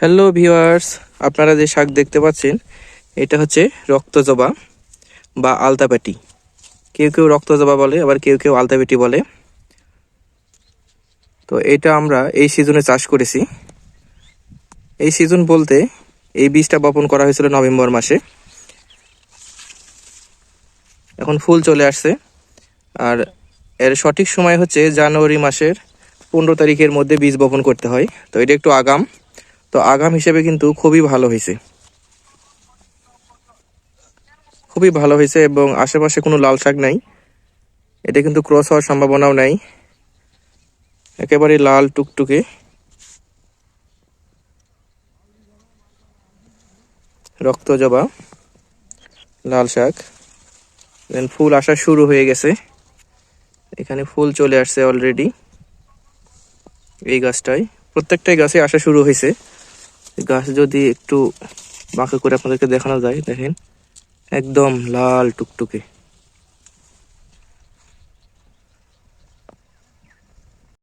Hello viewers, আপনারা যে শাক দেখতে পাচ্ছেন এটা হচ্ছে রক্তজবা বা আলতাপাটি। কেউ কেউ রক্তজবা বলে, আবার কেউ কেউ আলতাপাটি বলে। তো এটা আমরা এই সিজনে চাষ করেছি। এই সিজন বলতে এই বীজটা বপন করা হয়েছিল নভেম্বর মাসে। এখন ফুল চলে আসছে, আর এর সঠিক সময় হচ্ছে জানুয়ারি মাসের 15 তারিখের মধ্যে বীজ বপন করতে হয়। তো এটা একটু আগাম, তো আগাম হিসেবে কিন্তু খুবই ভালো হয়েছে, খুবই ভালো হয়েছে। এবং আশেপাশে কোনো লাল শাক নাই, এটা কিন্তু ক্রস হওয়ার সম্ভাবনাও নাই। একেবারে লাল টুকটুকে রক্তজবা লাল শাক। দেন ফুল আসা শুরু হয়ে গেছে, এখানে ফুল চলে আসছে অলরেডি। এই গাছটায় প্রত্যেকটাই গাছে আসা শুরু হয়েছে। গাছ যদি একটু বাঁকা করে আপনাদেরকে দেখানো যায়, দেখেন একদম লাল টুকটুকে।